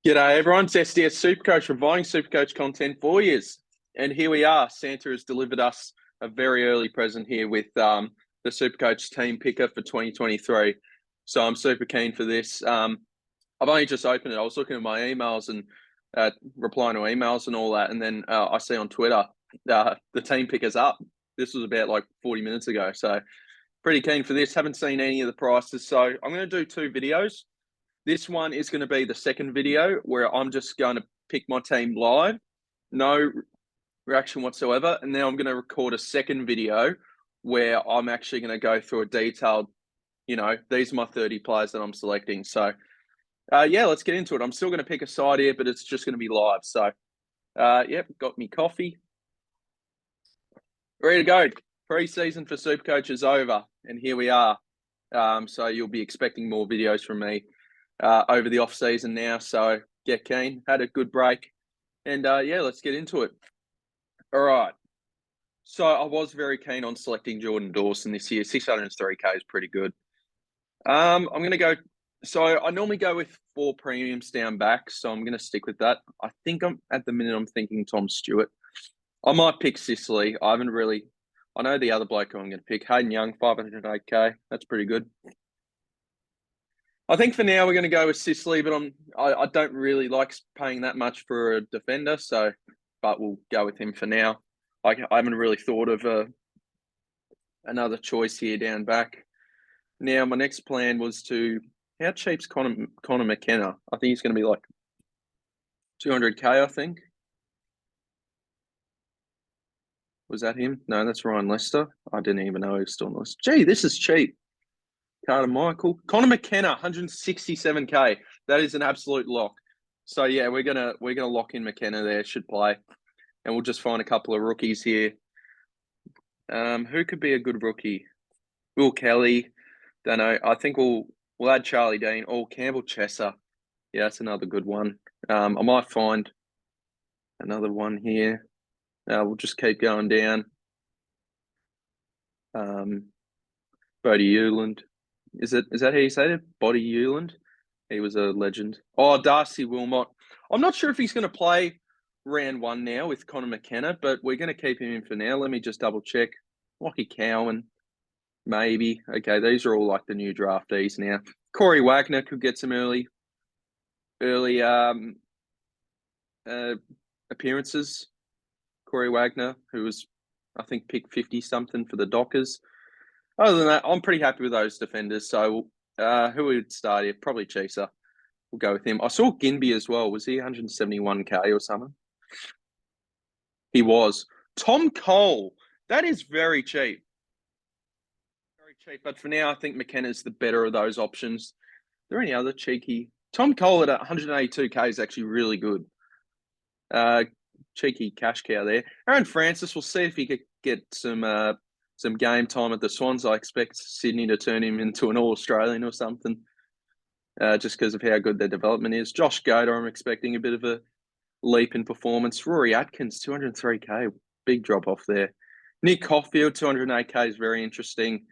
G'day everyone, it's SDS SuperCoach providing SuperCoach content for years. And here we are. Santa has delivered us a very early present here with the SuperCoach team picker for 2023. So I'm super keen for this. I've only just opened it. I was looking at my emails and replying to emails and all that. And then I see on Twitter the team picker's up. This was about like 40 minutes ago. So pretty keen for this. Haven't seen any of the prices. So I'm going to do two videos. This one is going to be the second video where I'm just going to pick my team live, no reaction whatsoever. And then I'm going to record a second video where I'm actually going to go through a detailed, these are my 30 players that I'm selecting. So, yeah, let's get into it. I'm still going to pick a side here, but it's just going to be live. So, yep, got me coffee. Ready to go. Pre-season for SuperCoach is over, and here we are. So you'll be expecting more videos from me over the off season now. So get keen. Had a good break, and yeah, let's get into it. All right. So I was very keen on selecting Jordan Dawson this year. 603k is pretty good. I'm going to go. So I normally go with 4 premiums down back. So I'm going to stick with that. I think I'm thinking Tom Stewart. I might pick Sicily. I know the other bloke I'm going to pick. Hayden Young, 508k. That's pretty good. I think for now we're going to go with Sicily, but I don't really like paying that much for a defender, but we'll go with him for now. I haven't really thought of another choice here down back. Now my next plan was how cheap's Connor McKenna? I think he's going to be like 200k. I think. Was that him? No, that's Ryan Lester. I didn't even know he was still on the list. Gee, this is cheap. Carter Michael. Connor McKenna, 167k. That is an absolute lock. So yeah, we're gonna lock in McKenna there, should play. And we'll just find a couple of rookies here. Who could be a good rookie? Will Kelly. Don't know. I think we'll add Charlie Dean. Oh, Campbell Chesser. Yeah, that's another good one. I might find another one here. We'll just keep going down. Bodie Euland. Is that how you say it? Bodie Euland? He was a legend. Oh, Darcy Wilmot. I'm not sure if he's going to play round 1 now with Connor McKenna, but we're going to keep him in for now. Let me just double check. Lockie Cowan, maybe. Okay, these are all like the new draftees now. Corey Wagner could get some early appearances. Corey Wagner, who was, I think, picked 50-something for the Dockers. Other than that, I'm pretty happy with those defenders. So who would start here? Probably Chisa. We'll go with him. I saw Ginby as well. Was he 171k or something? He was. Tom Cole. That is very cheap. Very cheap. But for now, I think McKenna's the better of those options. Are there any other cheeky? Tom Cole at 182k is actually really good. Cheeky cash cow there. Aaron Francis, we'll see if he could get some game time at the Swans. I expect Sydney to turn him into an All-Australian or something, just because of how good their development is. Josh Goder, I'm expecting a bit of a leap in performance. Rory Atkins, 203k, big drop off there. Nick Caulfield, 208k is very interesting.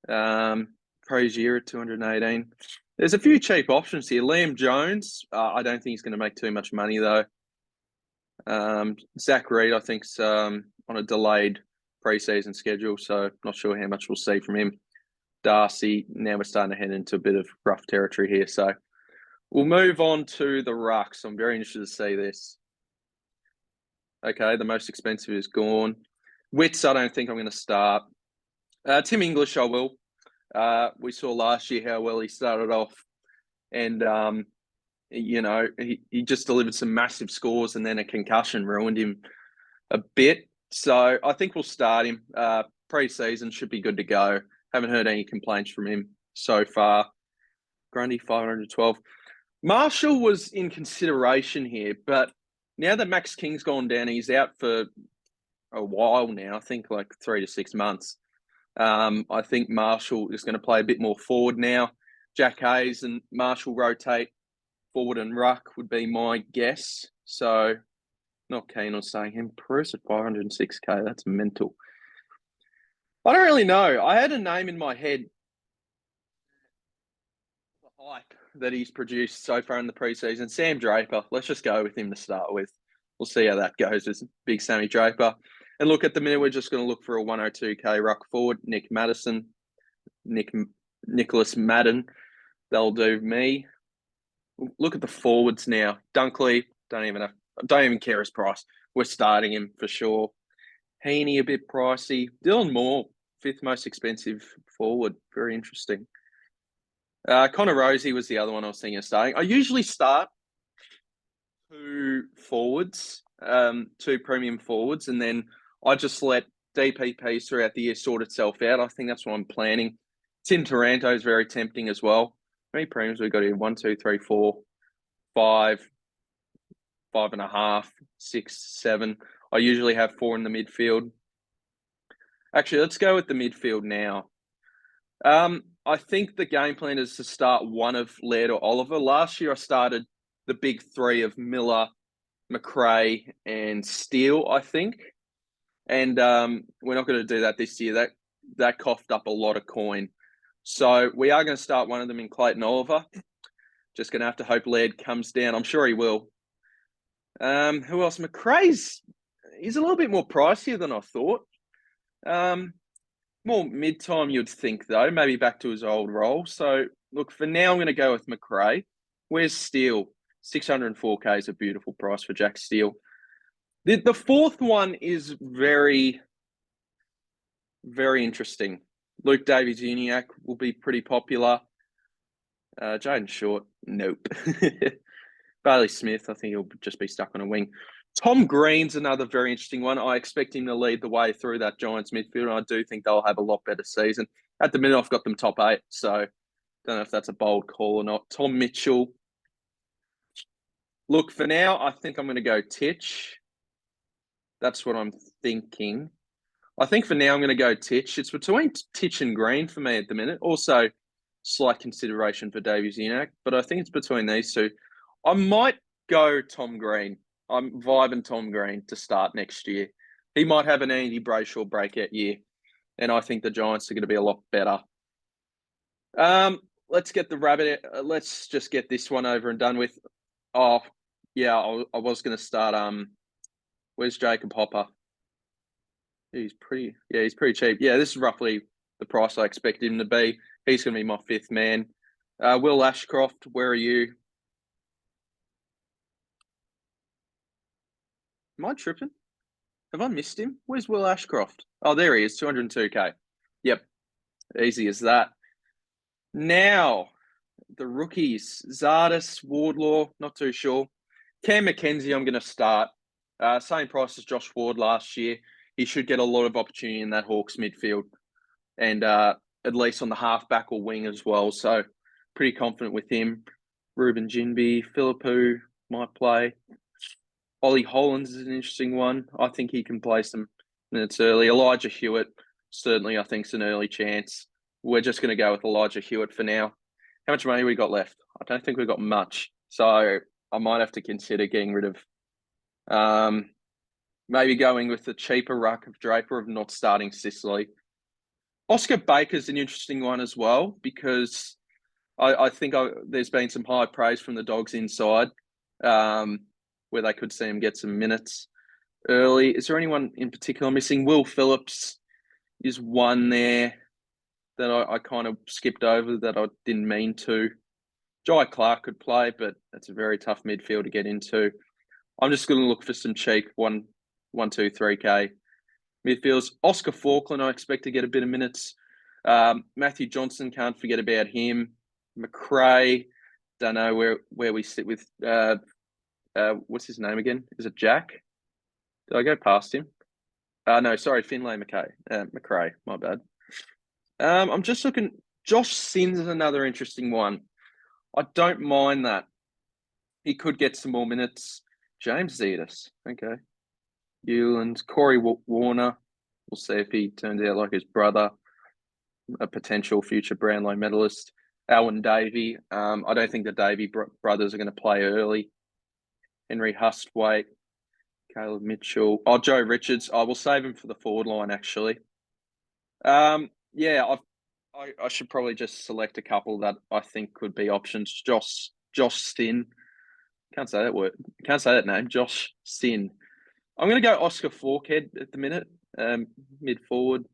Crozier at 218. There's a few cheap options here. Liam Jones, I don't think he's going to make too much money though. Zach Reed, I think, on a delayed pre-season schedule, so not sure how much we'll see from him. Darcy, now we're starting to head into a bit of rough territory here, so we'll move on to the Ruck. So I'm very interested to see this. Okay, the most expensive is gone. Wits, I don't think I'm going to start. Tim English, I will. We saw last year how well he started off, and he just delivered some massive scores, and then a concussion ruined him a bit. So I think we'll start him. Pre-season should be good to go. Haven't heard any complaints from him so far. Grundy, 512. Marshall was in consideration here, but now that Max King's gone down, he's out for a while now. I think like 3 to 6 months. I think Marshall is going to play a bit more forward now. Jack Hayes and Marshall rotate forward, and Ruck would be my guess. So not keen on saying him. Bruce at 506k. That's mental. I don't really know. I had a name in my head. The hype that he's produced so far in the preseason. Sam Draper, let's just go with him to start with. We'll see how that goes with big Sammy Draper. And look, at the minute, we're just going to look for a 102k ruck forward. Nicholas Madden. They'll do me. Look at the forwards now. Dunkley, don't even care his price. We're starting him for sure. Heaney, a bit pricey. Dylan Moore, 5th most expensive forward. Very interesting. Connor Rosie was the other one I was thinking of starting. I usually start 2 forwards, 2 premium forwards, and then I just let DPPs throughout the year sort itself out. I think that's what I'm planning. Tim Taranto is very tempting as well. How many premiums we got here? 1, 2, 3, 4, 5, 5.5, 6, 7. I usually have 4 in the midfield. Actually, let's go with the midfield now. I think the game plan is to start one of Laird or Oliver. Last year, I started the big 3 of Miller, McRae, and Steele, I think. And we're not going to do that this year. That coughed up a lot of coin. So we are going to start one of them in Clayton Oliver. Just going to have to hope Laird comes down. I'm sure he will. Who else? He's a little bit more pricier than I thought. More mid-time, you'd think, though. Maybe back to his old role. So, look, for now, I'm going to go with McRae. Where's Steele? 604k is a beautiful price for Jack Steele. The fourth one is very, very interesting. Luke Davies-Uniacke will be pretty popular. Jaden Short, nope. Bailey Smith, I think he'll just be stuck on a wing. Tom Green's another very interesting one. I expect him to lead the way through that Giants midfield, and I do think they'll have a lot better season. At the minute, I've got them top 8, so don't know if that's a bold call or not. Tom Mitchell. Look, for now, I think I'm going to go Titch. That's what I'm thinking. I think for now, I'm going to go Titch. It's between Titch and Green for me at the minute. Also, slight consideration for Davies-Uniacke, but I think it's between these two. I might go Tom Green. I'm vibing Tom Green to start next year. He might have an Andy Brayshaw breakout year, and I think the Giants are going to be a lot better. Let's get the rabbit. Let's just get this one over and done with. Oh, yeah, I was going to start. Where's Jacob Hopper? He's pretty cheap. Yeah, this is roughly the price I expect him to be. He's going to be my 5th man. Will Ashcroft, where are you? Am I tripping? Have I missed him? Where's Will Ashcroft? Oh, there he is, 202k. Yep, easy as that. Now, the rookies. Zardes, Wardlaw, not too sure. Cam McKenzie, I'm going to start. Same price as Josh Ward last year. He should get a lot of opportunity in that Hawks midfield. And at least on the halfback or wing as well. So, pretty confident with him. Ruben Jinby, Philippou might play. Ollie Hollands is an interesting one. I think he can play some minutes early. Elijah Hewitt, certainly I think is an early chance. We're just going to go with Elijah Hewitt for now. How much money we got left? I don't think we've got much. So I might have to consider getting rid of maybe going with the cheaper ruck of Draper of not starting Sicily. Oscar Baker's an interesting one as well because I think there's been some high praise from the Dogs inside. Where they could see him get some minutes early. Is there anyone in particular missing? Will Phillips is one there that I kind of skipped over that I didn't mean to. Jai Clark could play, but that's a very tough midfield to get into. I'm just going to look for some cheap 1, 2, 3k midfields. Oscar Falkland, I expect to get a bit of minutes. Matthew Johnson, can't forget about him. McRae, don't know where we sit with what's his name again? Is it Jack? Did I go past him? No, sorry, Finlay McRae. My bad. I'm just looking. Josh Sims is another interesting one. I don't mind that. He could get some more minutes. James Zetas. Okay. Euland. Corey Warner. We'll see if he turns out like his brother, a potential future Brownlow medalist. Alwyn Davey. I don't think the Davey brothers are going to play early. Henry Hustwaite, Caleb Mitchell. Oh, Joe Richards. I will save him for the forward line, actually. I should probably just select a couple that I think could be options. Josh Sin. Can't say that word. Can't say that name. Josh Sin. I'm going to go Oscar Forkhead at the minute. Mid forward.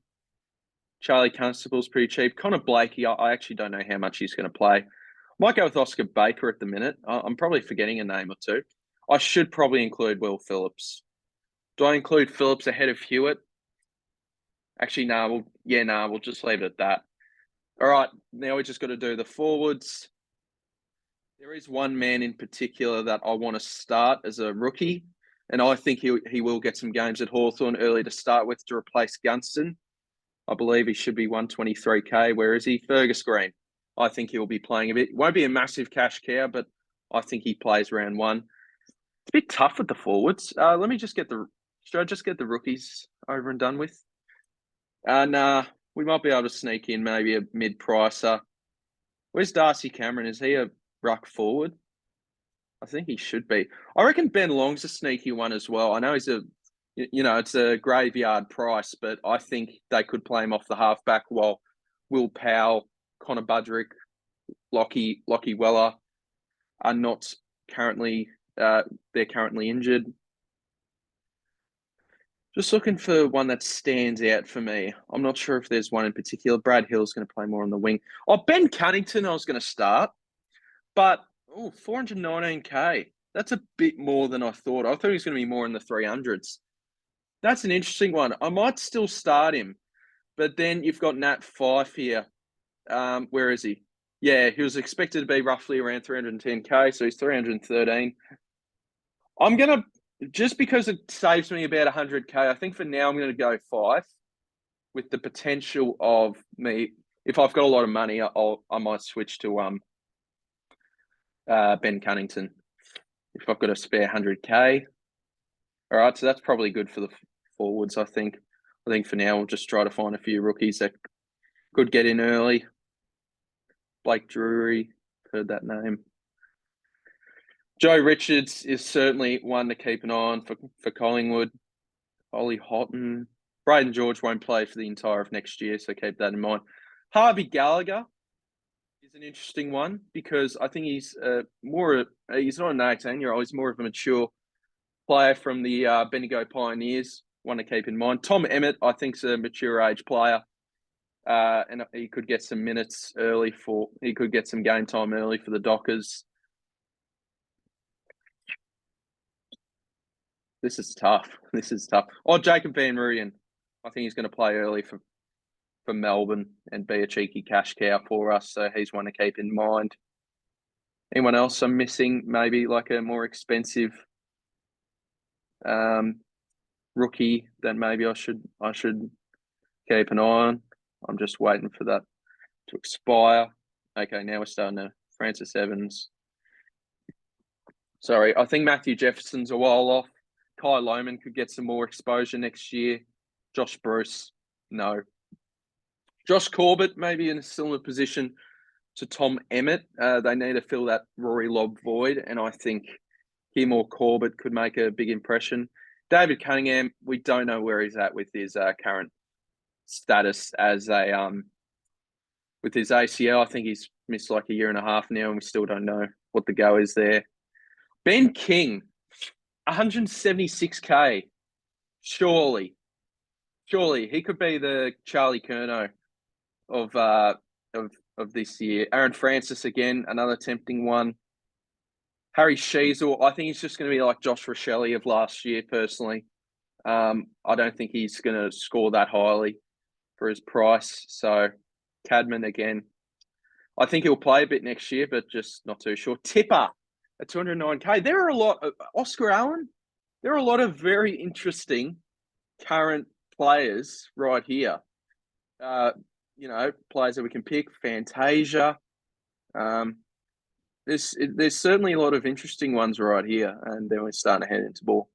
Charlie Constable's pretty cheap. Connor Blakey, I actually don't know how much he's going to play. Might go with Oscar Baker at the minute. I'm probably forgetting a name or two. I should probably include Will Phillips. Do I include Phillips ahead of Hewitt? Actually, no. We'll just leave it at that. All right, now we just got to do the forwards. There is one man in particular that I want to start as a rookie, and I think he will get some games at Hawthorn early to start with to replace Gunston. I believe he should be 123k. Where is he? Fergus Green. I think he'll be playing a bit. Won't be a massive cash cow, but I think he plays round one. It's a bit tough with the forwards. Let me just get the. Should I just get the rookies over and done with? Nah, we might be able to sneak in maybe a mid-pricer. Where's Darcy Cameron? Is he a ruck forward? I think he should be. I reckon Ben Long's a sneaky one as well. I know he's it's a graveyard price, but I think they could play him off the halfback while Will Powell, Connor Budrick, Lockie Weller are not currently, they're currently injured. Just looking for one that stands out for me. I'm not sure if there's one in particular. Brad Hill's going to play more on the wing. Oh, Ben Cunnington I was going to start, but 419k. That's a bit more than I thought. I thought he was going to be more in the 300s. That's an interesting one. I might still start him, but then you've got Nat Fife here. Where is he? Yeah, he was expected to be roughly around 310k, so he's 313. I'm going to, just because it saves me about 100k, I think for now I'm going to go Fife with the potential of me, if I've got a lot of money, I might switch to Ben Cunnington if I've got a spare 100k. All right, so that's probably good for the forwards, I think. I think for now we'll just try to find a few rookies that could get in early. Blake Drury, heard that name. Joe Richards is certainly one to keep an eye on for Collingwood. Ollie Houghton. Braden George won't play for the entire of next year, so keep that in mind. Harvey Gallagher is an interesting one because I think he's he's not an 18-year-old, he's more of a mature player from the Bendigo Pioneers, one to keep in mind. Tom Emmett, I think, is a mature age player. And he could get some minutes early he could get some game time early for the Dockers. This is tough. Oh, Jacob Van Rooyen. I think he's going to play early for Melbourne and be a cheeky cash cow for us. So he's one to keep in mind. Anyone else I'm missing? Maybe like a more expensive rookie that maybe I should keep an eye on. I'm just waiting for that to expire. Okay, now we're starting to Francis Evans. Sorry, I think Matthew Jefferson's a while off. Kai Lohman could get some more exposure next year. Josh Bruce, no. Josh Corbett, maybe in a similar position to Tom Emmett. They need to fill that Rory Lobb void, and I think him or Corbett could make a big impression. David Cunningham, we don't know where he's at with his current status as with his ACL. I think he's missed like a year and a half now, and we still don't know what the go is there. Ben King, 176k. Surely he could be the Charlie Curnow of this year. Aaron Francis again, another tempting one. Harry Sheasel, I think he's just going to be like Josh Rochelle of last year. Personally, I don't think he's going to score that highly for his price. So Cadman again. I think he'll play a bit next year, but just not too sure. Tipper at 209k. There are a lot of Oscar Allen. There are a lot of very interesting current players right here. Players that we can pick. Fantasia. There's certainly a lot of interesting ones right here, and then we're starting to head into more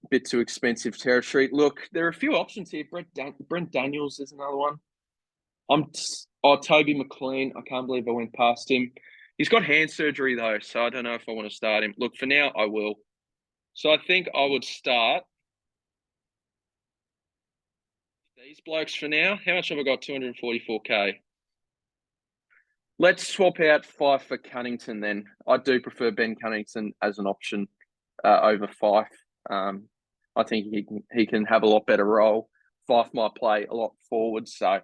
bit too expensive territory. Look, there are a few options here. Brent Daniels is another one. Toby McLean. I can't believe I went past him. He's got hand surgery though, so I don't know if I want to start him. Look, for now, I will. So I think I would start these blokes for now. How much have I got? 244k. Let's swap out Fife for Cunnington then. I do prefer Ben Cunnington as an option over Fife. I think he can have a lot better role. Fife might play a lot forward. So,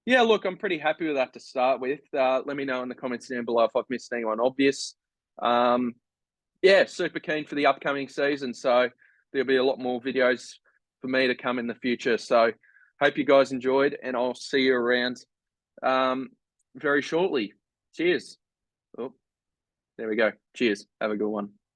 yeah, look, I'm pretty happy with that to start with. Let me know in the comments down below if I've missed anyone obvious. Yeah, super keen for the upcoming season. So there'll be a lot more videos for me to come in the future. So hope you guys enjoyed, and I'll see you around very shortly. Cheers. Oh, there we go. Cheers. Have a good one.